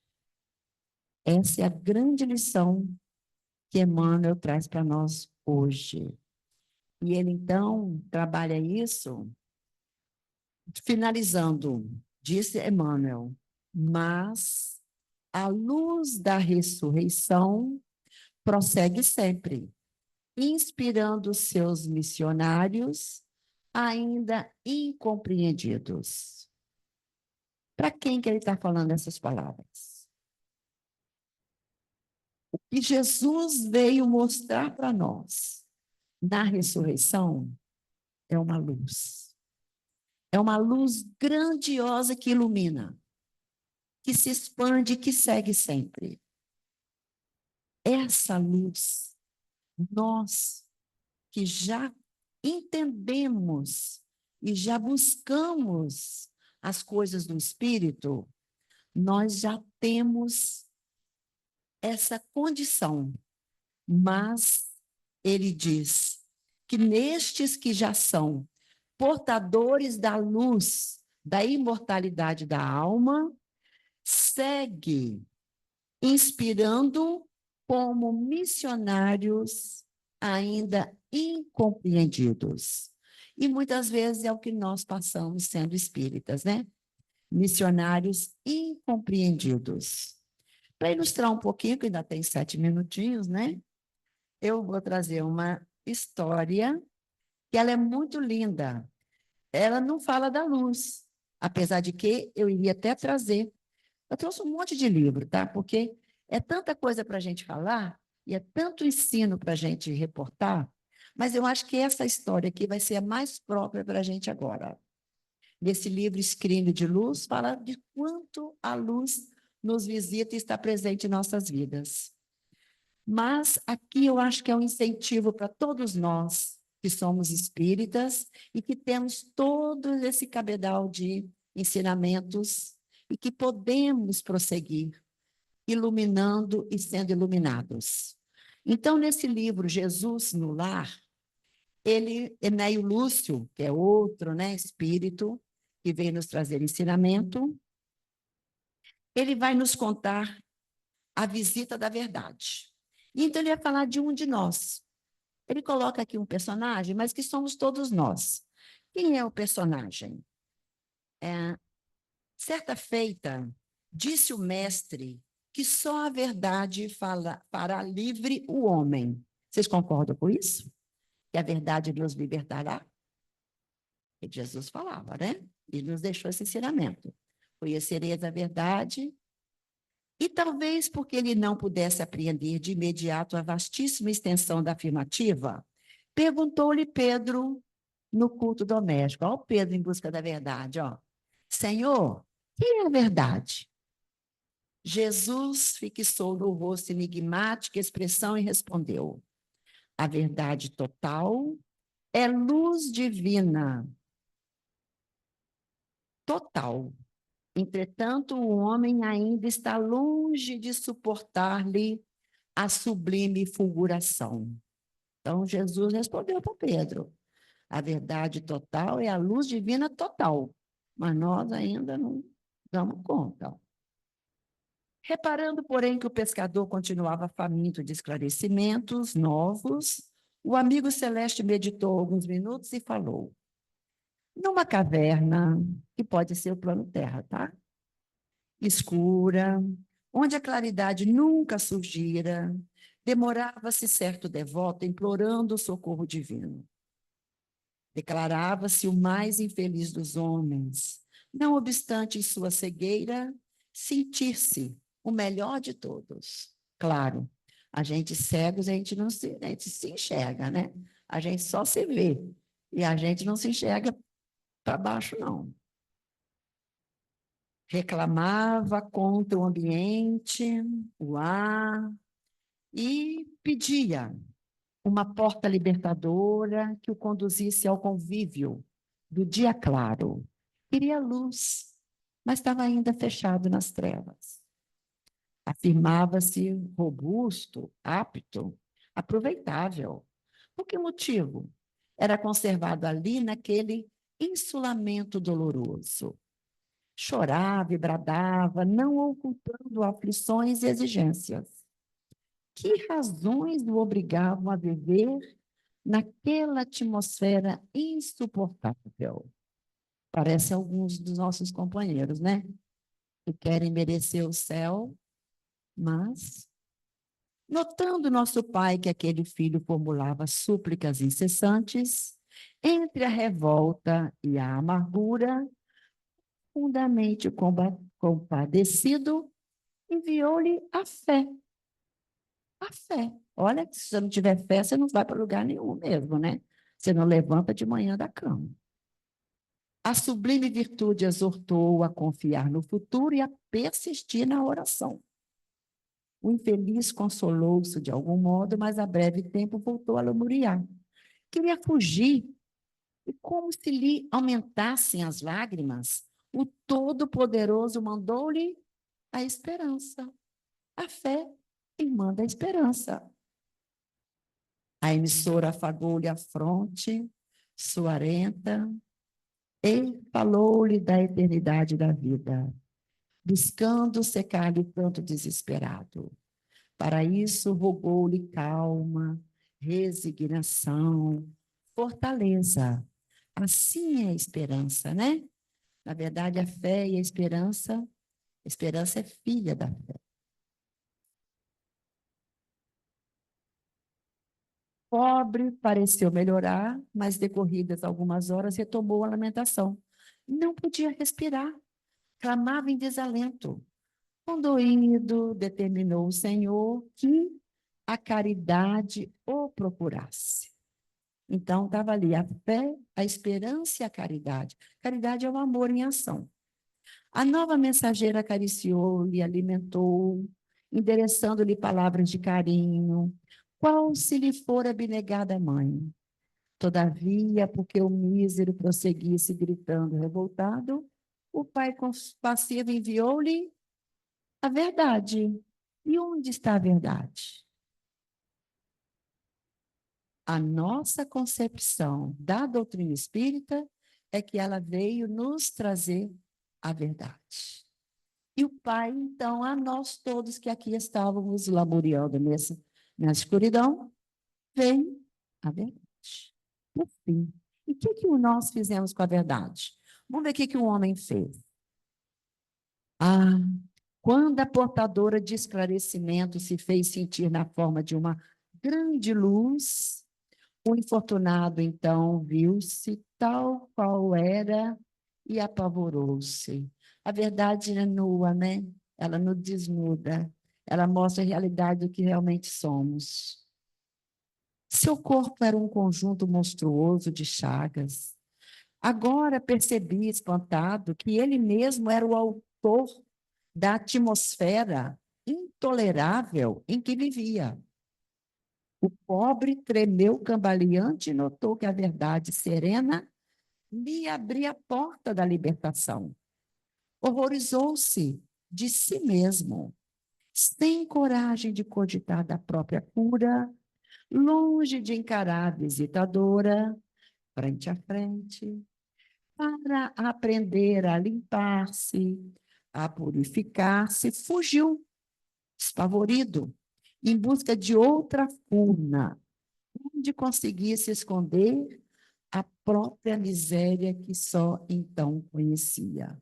Essa é a grande lição que Emmanuel traz para nós hoje. E ele, então, trabalha isso, finalizando, disse Emmanuel, mas a luz da ressurreição prossegue sempre, inspirando seus missionários ainda incompreendidos. Para quem que ele está falando essas palavras? O que Jesus veio mostrar para nós na ressurreição é uma luz. É uma luz grandiosa que ilumina, que se expande, que segue sempre. Essa luz, nós que já entendemos e já buscamos as coisas do Espírito, nós já temos essa condição. Mas ele diz que nestes que já são portadores da luz, da imortalidade da alma, segue inspirando como missionários ainda incompreendidos. E muitas vezes é o que nós passamos sendo espíritas, né? Missionários incompreendidos. Para ilustrar um pouquinho, que ainda tem 7 minutinhos, né? Eu vou trazer uma história que ela é muito linda. Ela não fala da luz, apesar de que eu iria até trazer. Eu trouxe um monte de livro, tá? Porque é tanta coisa para a gente falar e é tanto ensino para a gente reportar, mas eu acho que essa história aqui vai ser a mais própria para a gente agora. Nesse livro Escrínio de Luz, fala de quanto a luz nos visita e está presente em nossas vidas. Mas aqui eu acho que é um incentivo para todos nós que somos espíritas e que temos todo esse cabedal de ensinamentos e que podemos prosseguir iluminando e sendo iluminados. Então, nesse livro, Jesus no Lar, Enéio Lúcio, que é outro, né, espírito, que veio nos trazer ensinamento, ele vai nos contar a visita da verdade. Então, ele vai falar de um de nós. Ele coloca aqui um personagem, mas que somos todos nós. Quem é o personagem? Certa feita, disse o mestre que só a verdade fará livre o homem. Vocês concordam com isso? Que a verdade nos libertará? Que Jesus falava, né? Ele nos deixou esse ensinamento. Conhecereis a verdade. E talvez porque ele não pudesse apreender de imediato a vastíssima extensão da afirmativa, perguntou-lhe Pedro no culto doméstico. Olha o Pedro em busca da verdade, ó. Senhor, que é a verdade? Jesus fixou no rosto enigmática expressão e respondeu: a verdade total é luz divina, total. Entretanto, o homem ainda está longe de suportar-lhe a sublime fulguração. Então, Jesus respondeu para Pedro: a verdade total é a luz divina total, mas nós ainda não damos conta. Reparando, porém, que o pescador continuava faminto de esclarecimentos novos, o amigo celeste meditou alguns minutos e falou: numa caverna, que pode ser o plano terra, tá? Escura, onde a claridade nunca surgira, demorava-se certo devoto implorando o socorro divino. Declarava-se o mais infeliz dos homens, não obstante em sua cegueira, sentir-se o melhor de todos. Claro, a gente cegos, a gente se enxerga, né? A gente só se vê, e a gente não se enxerga para baixo, não. Reclamava contra o ambiente, o ar, e pedia uma porta libertadora que o conduzisse ao convívio do dia claro. Queria luz, mas estava ainda fechado nas trevas. Afirmava-se robusto, apto, aproveitável. Por que motivo? Era conservado ali naquele insulamento doloroso. Chorava e bradava, não ocultando aflições e exigências. Que razões o obrigavam a viver naquela atmosfera insuportável? Parece alguns dos nossos companheiros, né? Que querem merecer o céu, mas, notando nosso pai que aquele filho formulava súplicas incessantes, entre a revolta e a amargura, profundamente compadecido, enviou-lhe a fé. A fé. Olha, se você não tiver fé, você não vai para lugar nenhum mesmo, né? Você não levanta de manhã da cama. A sublime virtude exortou-o a confiar no futuro e a persistir na oração. O infeliz consolou-se de algum modo, mas a breve tempo voltou a lamuriar. Queria fugir, e como se lhe aumentassem as lágrimas, o Todo-Poderoso mandou-lhe a esperança. A fé, irmã da esperança. A emissora afagou-lhe a fronte, suarenta, e falou-lhe da eternidade da vida, buscando secar-lhe tanto desesperado. Para isso, rogou-lhe calma, resignação, fortaleza. Assim é a esperança, né? Na verdade, a fé e a esperança é filha da fé. Pobre pareceu melhorar, mas decorridas algumas horas retomou a lamentação. Não podia respirar, clamava em desalento. Condoído, determinou o Senhor que a caridade o procurasse. Então, estava ali a fé, a esperança e a caridade. Caridade é o amor em ação. A nova mensageira acariciou-lhe, alimentou, endereçando-lhe palavras de carinho, qual se lhe fora abnegada a mãe. Todavia, porque o mísero prosseguisse gritando revoltado, O Pai compassivo enviou-lhe a verdade. E onde está a verdade? A nossa concepção da doutrina espírita é que ela veio nos trazer a verdade. E o Pai, então, a nós todos que aqui estávamos laboreando na escuridão, veio a verdade. Por fim. E o que nós fizemos com a verdade? Vamos ver o que o homem fez. Quando a portadora de esclarecimento se fez sentir na forma de uma grande luz, o infortunado, então, viu-se tal qual era e apavorou-se. A verdade é nua, né? Ela nos desnuda. Ela mostra a realidade do que realmente somos. Seu corpo era um conjunto monstruoso de chagas. Agora percebi, espantado, que ele mesmo era o autor da atmosfera intolerável em que vivia. O pobre tremeu cambaleante e notou que a verdade serena lhe abria a porta da libertação. Horrorizou-se de si mesmo, sem coragem de cogitar da própria cura, longe de encarar a visitadora, frente a frente, para aprender a limpar-se, a purificar-se, fugiu, espavorido, em busca de outra furna, onde conseguisse esconder a própria miséria que só então reconhecia.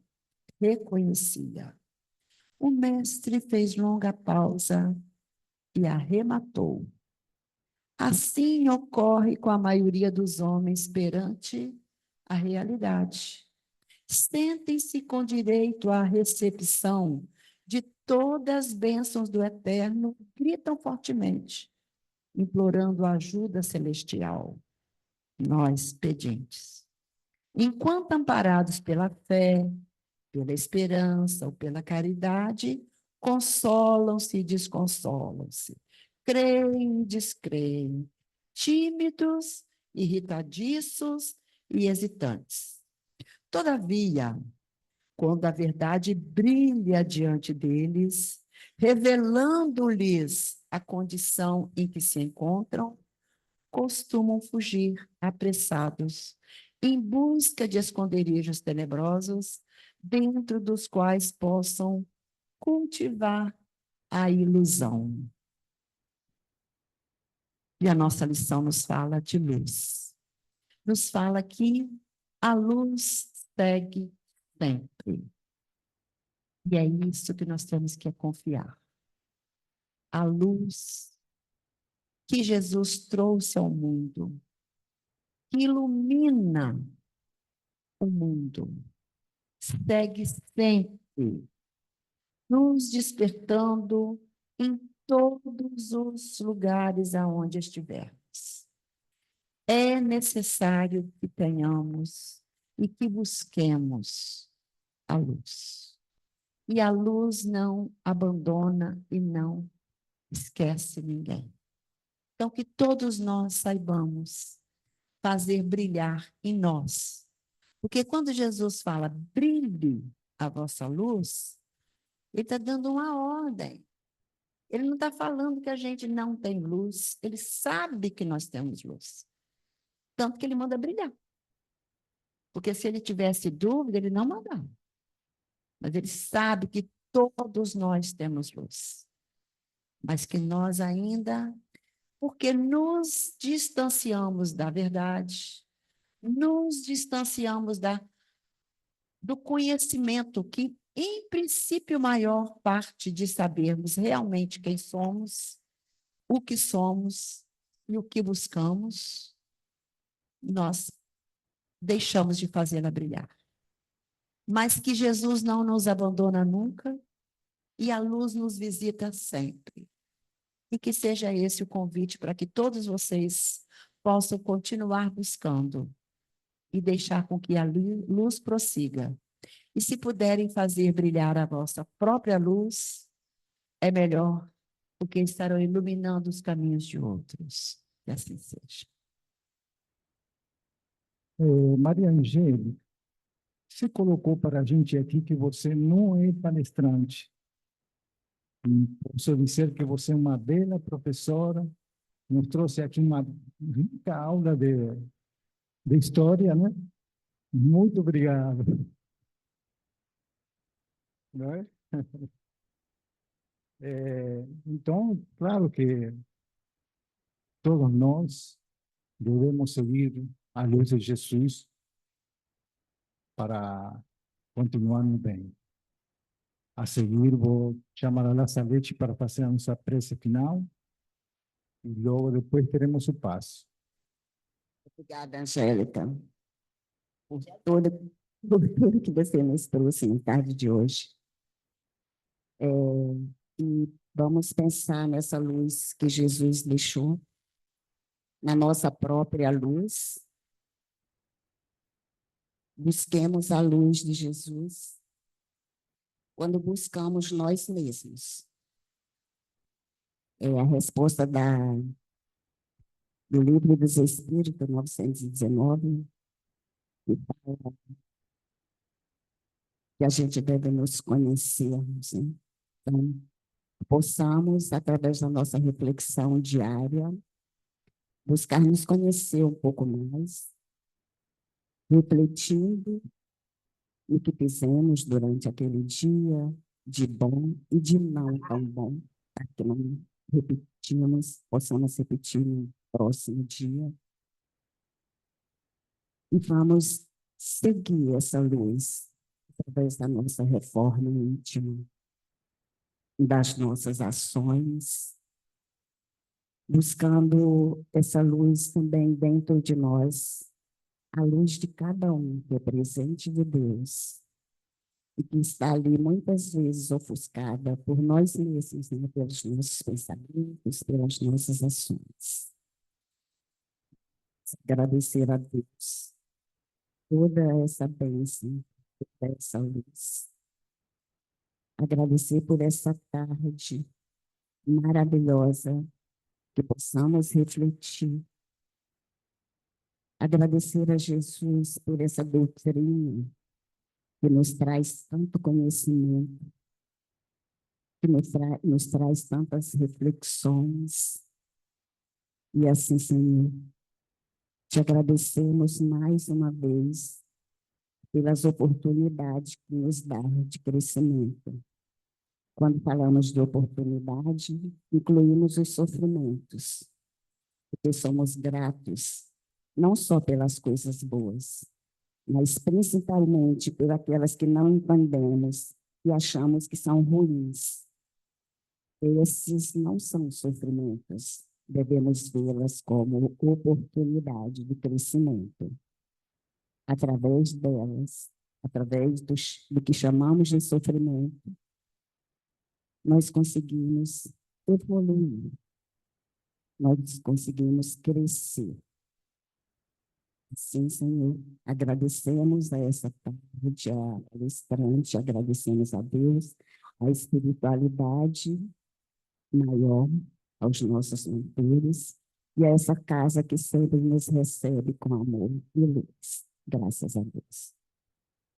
O mestre fez longa pausa e arrematou. Assim ocorre com a maioria dos homens perante a realidade. Sentem-se com direito à recepção de todas as bênçãos do Eterno, gritam fortemente, implorando a ajuda celestial. Nós, pedintes. Enquanto amparados pela fé, pela esperança ou pela caridade, consolam-se e desconsolam-se, creem e descreem, tímidos, irritadiços e hesitantes. Todavia, quando a verdade brilha diante deles, revelando-lhes a condição em que se encontram, costumam fugir apressados, em busca de esconderijos tenebrosos, dentro dos quais possam cultivar a ilusão. E a nossa lição nos fala de luz. Nos fala que a luz segue sempre. E é isso que nós temos que confiar. A luz que Jesus trouxe ao mundo, que ilumina o mundo, segue sempre, nos despertando em todos os lugares aonde estivermos. É necessário que tenhamos e que busquemos a luz. E a luz não abandona e não esquece ninguém. Então, que todos nós saibamos fazer brilhar em nós. Porque quando Jesus fala, brilhe a vossa luz, ele está dando uma ordem. Ele não está falando que a gente não tem luz, ele sabe que nós temos luz. Tanto que ele manda brilhar. Porque se ele tivesse dúvida, ele não mandava. Mas ele sabe que todos nós temos luz. Mas que nós ainda, porque nos distanciamos da verdade, nos distanciamos do conhecimento que, em princípio, maior parte de sabermos realmente quem somos, o que somos e o que buscamos, nós deixamos de fazê-la brilhar. Mas que Jesus não nos abandona nunca e a luz nos visita sempre. E que seja esse o convite para que todos vocês possam continuar buscando e deixar com que a luz prossiga. E se puderem fazer brilhar a vossa própria luz, é melhor, porque estarão iluminando os caminhos de outros. Que assim seja. Maria Angélica, Você colocou para a gente aqui que você não é palestrante. Por isso dizer que você é uma bela professora, nos trouxe aqui uma rica aula de história, né? Muito obrigado. Não é? Então, claro que todos nós devemos seguir a luz de Jesus para continuar no bem. A seguir, vou chamar a La Salete para fazer a nossa prece final e logo depois teremos o passo. Obrigada, Angélica, por toda, por tudo que você nos trouxe na tarde de hoje. E vamos pensar nessa luz que Jesus deixou, na nossa própria luz. Busquemos a luz de Jesus quando buscamos nós mesmos. É a resposta do Livro dos Espíritos, 919, que fala que a gente deve nos conhecermos, né? Então, possamos, através da nossa reflexão diária, buscar nos conhecer um pouco mais, refletindo no que fizemos durante aquele dia, de bom e de não tão bom, para que não repetimos, possamos repetir no próximo dia. E vamos seguir essa luz através da nossa reforma íntima, das nossas ações, buscando essa luz também dentro de nós, a luz de cada um que é presente de Deus e que está ali muitas vezes ofuscada por nós mesmos, né? Pelos nossos pensamentos, pelas nossas ações. Agradecer a Deus toda essa bênção, toda essa luz. Agradecer por essa tarde maravilhosa, que possamos refletir. Agradecer a Jesus por essa doutrina que nos traz tanto conhecimento, que nos traz tantas reflexões. E assim, Senhor, te agradecemos mais uma vez pelas oportunidades que nos dá de crescimento. Quando falamos de oportunidade, incluímos os sofrimentos, porque somos gratos, não só pelas coisas boas, mas principalmente por aquelas que não entendemos e achamos que são ruins. Esses não são sofrimentos, devemos vê-las como oportunidade de crescimento. Através delas, através do que chamamos de sofrimento, nós conseguimos evoluir, nós conseguimos crescer. Sim, Senhor, agradecemos a essa tarde, a palestrante, agradecemos a Deus, a espiritualidade maior, aos nossos mentores, e a essa casa que sempre nos recebe com amor e luz. Graças a Deus.